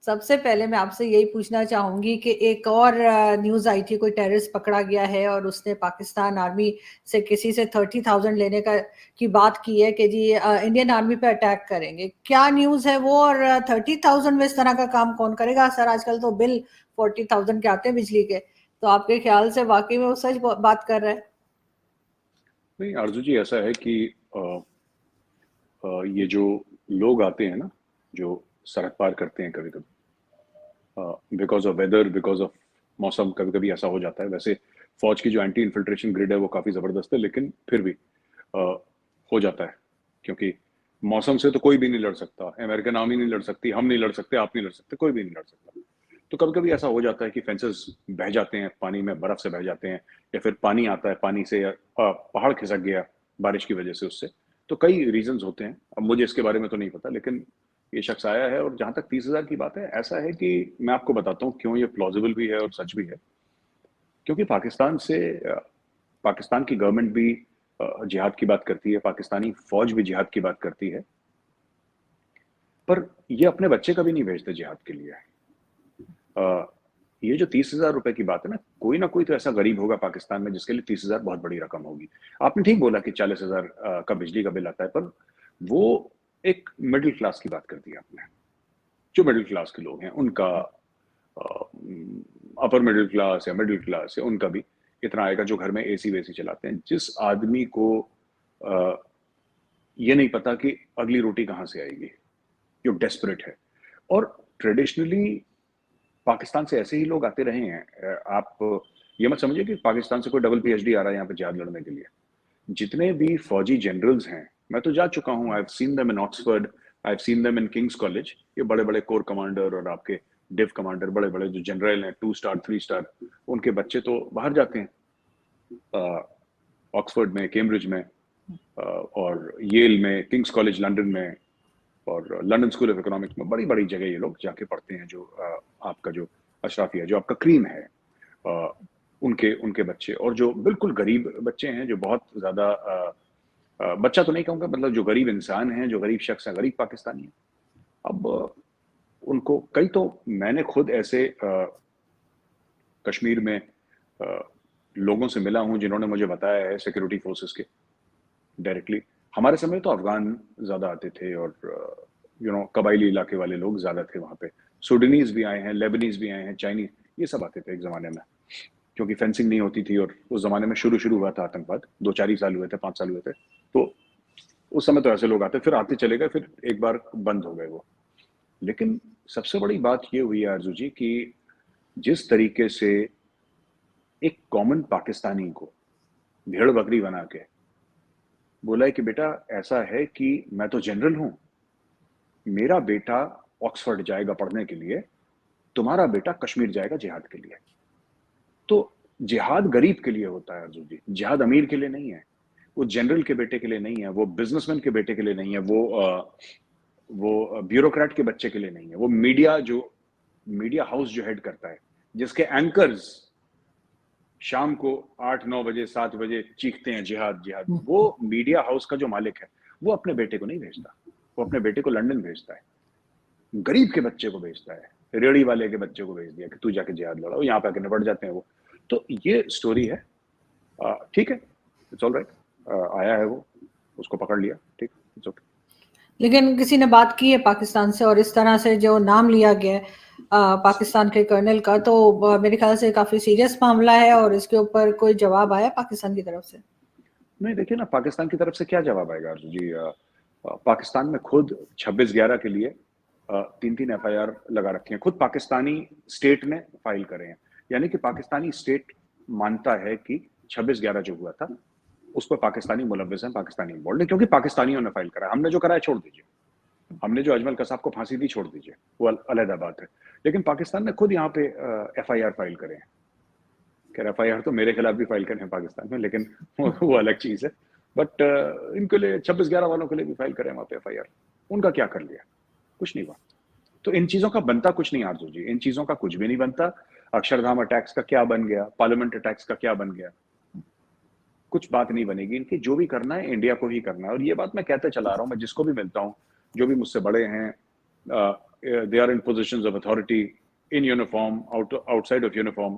सबसे पहले मैं आपसे यही पूछना चाहूंगी कि एक और न्यूज आई थी, कोई टेररिस्ट पकड़ा गया है और उसने पाकिस्तान आर्मी से किसी से 30,000 लेने का की बात की है कि जी इंडियन आर्मी पे अटैक करेंगे। क्या न्यूज है वो? और 30,000 में इस तरह का काम कौन करेगा सर? आजकल तो बिल 40,000 के आते हैं बिजली के। तो आपके ख्याल से वाकई में वो सच बात कर रहा है? नहीं आरजू जी, ऐसा है कि ये जो लोग आते हैं ना, जो सरहद पार करते हैं कभी कभी because of weather, because of मौसम, कभी कभी ऐसा हो जाता है। वैसे फौज की जो एंटी इन्फिल्ट्रेशन ग्रिड है वो काफ़ी ज़बरदस्त है, लेकिन फिर भी अ, हो जाता है। क्योंकि मौसम से तो कोई भी नहीं लड़ सकता, अमेरिकन आर्मी नहीं लड़ सकती, हम नहीं लड़ सकते, आप नहीं लड़ सकते, कोई भी नहीं लड़ सकता। तो कभी कभी ऐसा हो जाता है कि फेंसेस बह जाते हैं पानी में, बर्फ से बह जाते हैं, या फिर पानी आता है, पानी से पहाड़ खिसक गया बारिश की वजह से उससे। तो कई रीजंस होते हैं, अब मुझे इसके बारे में तो नहीं पता, लेकिन ये शख्स आया है। और जहां तक 30,000 की बात है, ऐसा है कि मैं आपको बताता हूँ क्यों ये प्लॉजिबल भी है और सच भी है। क्योंकि पाकिस्तान की गवर्नमेंट भी जिहाद की बात करती है, पाकिस्तानी फौज भी जिहाद की बात करती है, पर ये अपने बच्चे कभी नहीं भेजते जिहाद के लिए। अ, ये जो 30,000 रुपए की बात है ना कोई तो ऐसा गरीब होगा पाकिस्तान में जिसके लिए 30,000 बहुत बड़ी रकम होगी। आपने ठीक बोला कि 40,000 का बिजली का बिल आता है, पर वो एक मिडिल क्लास की बात कर दी आपने। जो मिडिल क्लास के लोग हैं उनका, अपर मिडिल क्लास या मिडिल क्लास, या उनका भी इतना आएगा जो घर में एसी वेसी चलाते हैं। जिस आदमी को अ, ये नहीं पता कि अगली रोटी कहाँ से आएगी, जो डेस्परेट है। और ट्रेडिशनली पाकिस्तान से ऐसे ही लोग आते रहे हैं। आप ये मत समझिए कि पाकिस्तान से कोई डबल पीएचडी आ रहा है यहाँ पे जिहाद लड़ने के लिए। जितने भी फौजी जनरल्स हैं, मैं तो जा चुका हूँ, I have seen them in Oxford, I have seen them in Kings college. ये बड़े बड़े कोर कमांडर और आपके डिव कमांडर, बड़े बड़े जो जनरल हैं, 2 स्टार 3 स्टार, उनके बच्चे तो बाहर जाते हैं, ऑक्सफोर्ड में, कैम्ब्रिज में, और येल में, किंग्स कॉलेज लंदन में, और लंदन स्कूल ऑफ इकोनॉमिक्स में। बड़ी बड़ी जगह ये लोग जाके पढ़ते हैं। जो आपका जो अशराफिया, जो आपका क्रीम है, अ, उनके उनके बच्चे, और जो बिल्कुल गरीब बच्चे हैं, जो बहुत ज्यादा बच्चा तो नहीं कहूंगा, मतलब जो गरीब इंसान हैं, जो गरीब शख्स हैं, गरीब पाकिस्तानी हैं। अब उनको कई तो मैंने खुद ऐसे कश्मीर में अ, लोगों से मिला हूं जिन्होंने मुझे बताया है, सिक्योरिटी फोर्सेस के डायरेक्टली। हमारे समय तो अफगान ज्यादा आते थे, और कबाइली इलाके वाले लोग ज्यादा थे वहां पे। सूडानीज भी आए हैं, लेबनीज भी आए हैं, चाइनीज, ये सब आते थे एक जमाने में। क्योंकि फेंसिंग नहीं होती थी, और उस जमाने में शुरू शुरू हुआ था आतंकवाद, 2-4 ही साल हुए थे, 5 साल हुए थे। तो उस समय तो ऐसे लोग आते, फिर आते चले गए, फिर एक बार बंद हो गए वो। लेकिन सबसे बड़ी बात ये हुई आरजू जी कि जिस तरीके से एक कॉमन पाकिस्तानी को भेड़ बकरी बना के बोला है कि बेटा ऐसा है कि मैं तो जनरल हूं, मेरा बेटा ऑक्सफोर्ड जाएगा पढ़ने के लिए, तुम्हारा बेटा कश्मीर जाएगा जिहाद के लिए। तो जिहाद गरीब के लिए होता है अर्जुन जी, जिहाद अमीर के लिए नहीं है। वो जनरल के बेटे के लिए नहीं है, वो बिजनेसमैन के बेटे के लिए नहीं है, वो ब्यूरोक्रेट के बच्चे के लिए नहीं है, वो मीडिया हाउस जो हेड करता है, जिसके एंकर्स शाम को 8-9 बजे 7 बजे चीखते हैं जिहाद जिहाद, वो मीडिया हाउस का जो मालिक है, वो अपने बेटे को नहीं भेजता। वो अपने बेटे को लंदन भेजता है, गरीब के बच्चे को भेजता है, रेड़ी वाले के बच्चे को भेज दिया कि तू जाके जिहाद लड़ाओ, यहाँ पे आके निपट जाते हैं वो। तो ये स्टोरी है। ठीक है, इट्स ऑल राइट। आया है वो, उसको पकड़ लिया, ठीक, इट्स ओके। लेकिन किसी ने बात की है पाकिस्तान से और इस तरह से जो नाम लिया गया है पाकिस्तान के कर्नल का, तो मेरे ख्याल से काफी सीरियस मामला है और इसके ऊपर कोई जवाब आया पाकिस्तान की तरफ से? नहीं, देखिए ना, पाकिस्तान की तरफ से क्या जवाब आएगा अर्जुन जी। पाकिस्तान में खुद 26/11 के लिए 3-3 एफआईआर लगा रखे हैं, खुद पाकिस्तानी स्टेट ने फाइल करे हैं। यानी कि पाकिस्तानी स्टेट मानता है कि 26/11 जो हुआ था उस पर पाकिस्तानी मुलव्विस हैं, पाकिस्तानी इन्वॉल्व है, क्योंकि पाकिस्तानियों ने फाइल करा। हमने जो कराया छोड़ दीजिए, हमने जो अजमल कसाब को फांसी दी छोड़ दीजिए, वो अलग बात है। लेकिन पाकिस्तान ने खुद यहाँ पे एफआईआर फाइल करे हैं। खैर एफआईआर तो मेरे खिलाफ भी फाइल करे हैं पाकिस्तान में, लेकिन वो अलग चीज है। बट इनके लिए 26/11 वालों के लिए भी फाइल करें वहां पे एफआईआर। उनका क्या कर लिया? कुछ नहीं हुआ। तो इन चीजों का बनता कुछ नहीं आरजू जी, इन चीजों का कुछ भी नहीं बनता। अक्षरधाम अटैक्स का क्या बन गया, पार्लियामेंट अटैक्स का क्या बन गया, कुछ बात नहीं बनेगी इनकी। जो भी करना है इंडिया को ही करना है, और ये बात मैं कहते चला रहा हूँ, मैं जिसको भी मिलता हूँ, जो भी मुझसे बड़े हैं they are in positions of authority, in uniform, outside of uniform,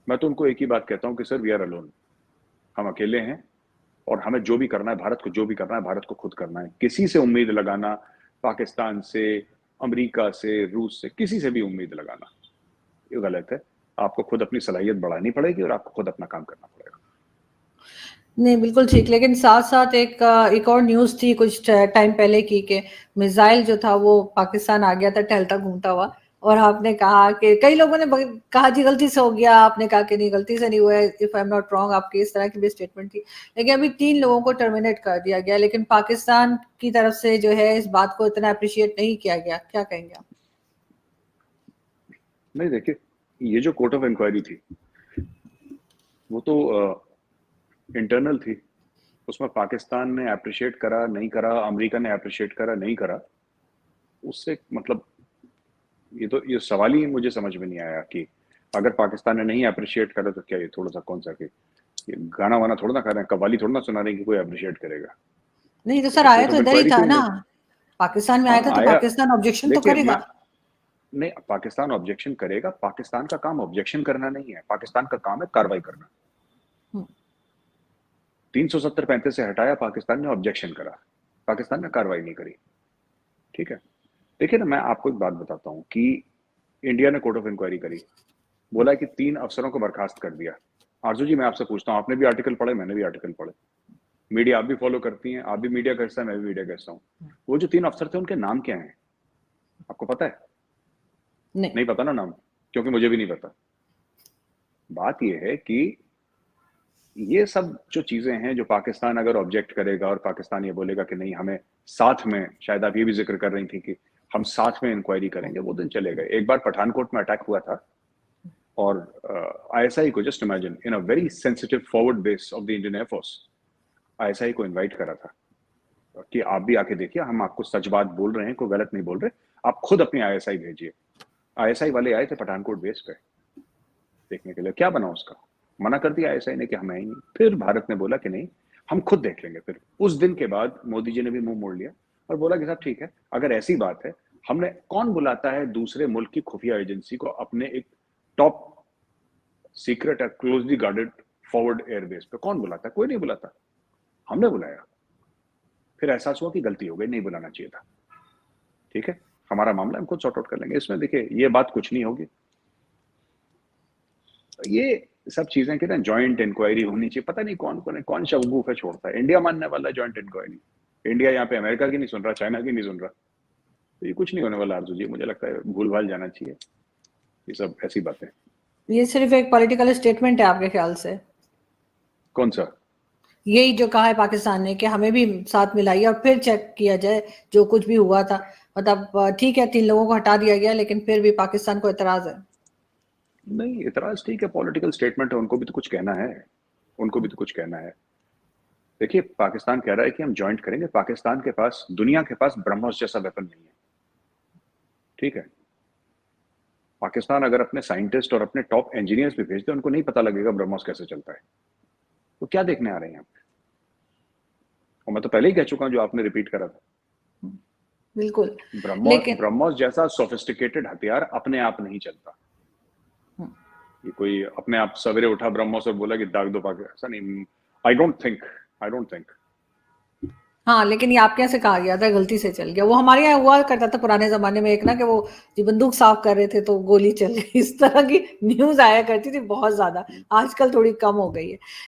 मैं तो उनको एक ही बात कहता हूँ कि सर वी आर अलोन, हम अकेले हैं और हमें जो भी करना है, भारत को जो भी करना है, भारत को खुद करना है। किसी से उम्मीद लगाना, पाकिस्तान से, अमेरिका से, रूस से, किसी से भी उम्मीद लगाना ये गलत है। आपको खुद अपनी सलाहियत बढ़ानी पड़ेगी और आपको खुद अपना काम करना पड़ेगा। नहीं, बिल्कुल ठीक। लेकिन साथ-साथ एक और न्यूज़ थी कुछ टाइम पहले की कि मिसाइल जो था वो पाकिस्तान आ गया था टहलता घूमता हुआ, और आपने कहा कि कई लोगों ने कहा जी गलती से हो गया, आपने कहा कि नहीं गलती से नहीं हुआ है, if I am not wrong, आपकी इस तरह की भी स्टेटमेंट थी। लेकिन अभी 3 लोगों को टर्मिनेट कर दिया गया, लेकिन पाकिस्तान की तरफ से जो है इस बात को इतना अप्रिशिएट नहीं किया गया। क्या कहेंगे आप? नहीं देखिए, ये जो कोर्ट ऑफ इंक्वायरी थी वो तो इंटरनल थी, उसमें पाकिस्तान ने अप्रिशिएट करा नहीं करा, अमेरिका ने अप्रिशिएट करा नहीं करा, उससे मतलब ये सवाल ही मुझे समझ में नहीं आया कि अगर पाकिस्तान ने नहीं अप्रिशिएट करा तो क्या ये थोड़ा सा कौन सा कि ये गाना वाना थोड़ा ना खा रहे हैं, कव्वाली थोड़ा ना सुना रहे हैं कि कोई अप्रिशिएट करेगा। नहीं तो ये सर तो आया कोर्ट तो ऑफ इधर ही इंक्वायरी था थी उन ना, लोग। पाकिस्तान में आया था हाँ तो आया, पाकिस्तान ऑब्जेक्शन तो देखिए करेगा। नहीं, पाकिस्तान ऑब्जेक्शन करेगा, पाकिस्तान का काम ऑब्जेक्शन करना नहीं है, पाकिस्तान का काम है कार्रवाई करना। हम्म, 370-35 से हटाया, पाकिस्तान ने ऑब्जेक्शन करा, पाकिस्तान ने कार्रवाई नहीं करी। ठीक है, देखिए ना, मैं आपको एक बात बताता हूँ कि इंडिया ने कोर्ट ऑफ इंक्वायरी करी, बोला कि 3 अफसरों को बर्खास्त कर दिया। आरजू जी, मैं आपसे पूछता हूँ, आपने भी आर्टिकल पढ़े, मैंने भी आर्टिकल पढ़े, मीडिया आप भी फॉलो करती हैं, आप भी मीडिया का हिस्सा, मैं भी मीडिया का हिस्सा हूँ। वो जो 3 अफसर थे उनके नाम क्या हैं, आपको पता है? नहीं नहीं पता ना नाम, क्योंकि मुझे भी नहीं पता। बात यह है कि ये सब जो चीजें हैं, जो पाकिस्तान अगर ऑब्जेक्ट करेगा और पाकिस्तान ये बोलेगा कि नहीं हमें साथ में, शायद आप ये भी जिक्र कर रही थी कि हम साथ में इंक्वायरी करेंगे, वो दिन चले गए। एक बार पठानकोट में अटैक हुआ था और आईएसआई को, just imagine, in a very sensitive forward base of the Indian air force, ISI को इनवाइट करा था कि आप भी आके देखिए, हम आपको सच बात बोल रहे हैं, कोई गलत नहीं बोल रहे, आप खुद अपनी आईएसआई भेजिए। आईएसआई वाले आए थे पठानकोट बेस पे देखने के लिए, क्या बना उसका? मना कर दिया आईएसआई ने कि हम है ही नहीं। फिर भारत ने बोला कि नहीं, हम खुद देख लेंगे। फिर उस दिन के बाद मोदी जी ने भी मुंह मोड़ लिया और बोला कि साहब ठीक है, अगर ऐसी बात है, हमने, कौन बुलाता है दूसरे मुल्क की खुफिया एजेंसी को अपने एक top secret closely guarded forward airbase पे? कौन बुलाता है? कोई नहीं बुलाता, हमने बुलाया। फिर एहसास हुआ कि गलती हो गई, नहीं बुलाना चाहिए था। ठीक है, हमारा मामला हम खुद सॉर्ट आउट कर लेंगे, इसमें देखिए ये बात कुछ नहीं होगी। ये सब चीजें कि ना जॉइंट इंक्वायरी होनी चाहिए, पता नहीं कौन शवगूफे छोड़ता है। इंडिया मानने वाला जॉइंट इंक्वायरी, इंडिया यहाँ पे अमेरिका की नहीं सुन रहा, चाइना की नहीं सुन रहा, तो ये कुछ नहीं होने वाला आरजू जी, मुझे लगता है भूल भाल जाना चाहिए ये सब ऐसी बातें। ये सिर्फ एक पॉलिटिकल स्टेटमेंट है आपके ख्याल से? कौन सा? यही जो कहा है पाकिस्तान ने कि हमें भी साथ मिलाइए और फिर चेक किया जाए जो कुछ भी हुआ था। मतलब ठीक है 3 लोगों को हटा दिया गया, लेकिन फिर भी पाकिस्तान को एतराज है। नहीं, इतराज ठीक है, पॉलिटिकल स्टेटमेंट है, उनको भी तो कुछ कहना है, उनको भी तो कुछ कहना है। देखिए, पाकिस्तान कह रहा है कि हम ज्वाइंट करेंगे, पाकिस्तान के पास, दुनिया के पास ब्रह्मोस जैसा वेपन नहीं है। ठीक है, पाकिस्तान अगर अपने साइंटिस्ट और अपने टॉप इंजीनियर्स भी भेजते, उनको नहीं पता लगेगा ब्रह्मोस कैसे चलता है, तो क्या देखने आ रहे हैं यहाँ पे? और मैं तो पहले ही कह चुका हूं, जो आपने रिपीट करा था, बिल्कुल। ब्रह्मोस लेकिन ब्रह्मोस जैसा सोफिस्टिकेटेड हथियार अपने आप नहीं चलता। ये कोई अपने आप सवेरे उठा ब्रह्मोस और बोला कि दाग दो पाकिस्तान, ऐसा नहीं। I don't think. हाँ, लेकिन ये आपके यहाँ से कहा गया था गलती से चल गया। वो हमारे यहाँ हुआ करता था पुराने जमाने में, एक ना कि वो जी बंदूक साफ कर रहे थे तो गोली चल गई, इस तरह की न्यूज आया करती थी बहुत ज्यादा। आजकल थोड़ी कम हो गई है।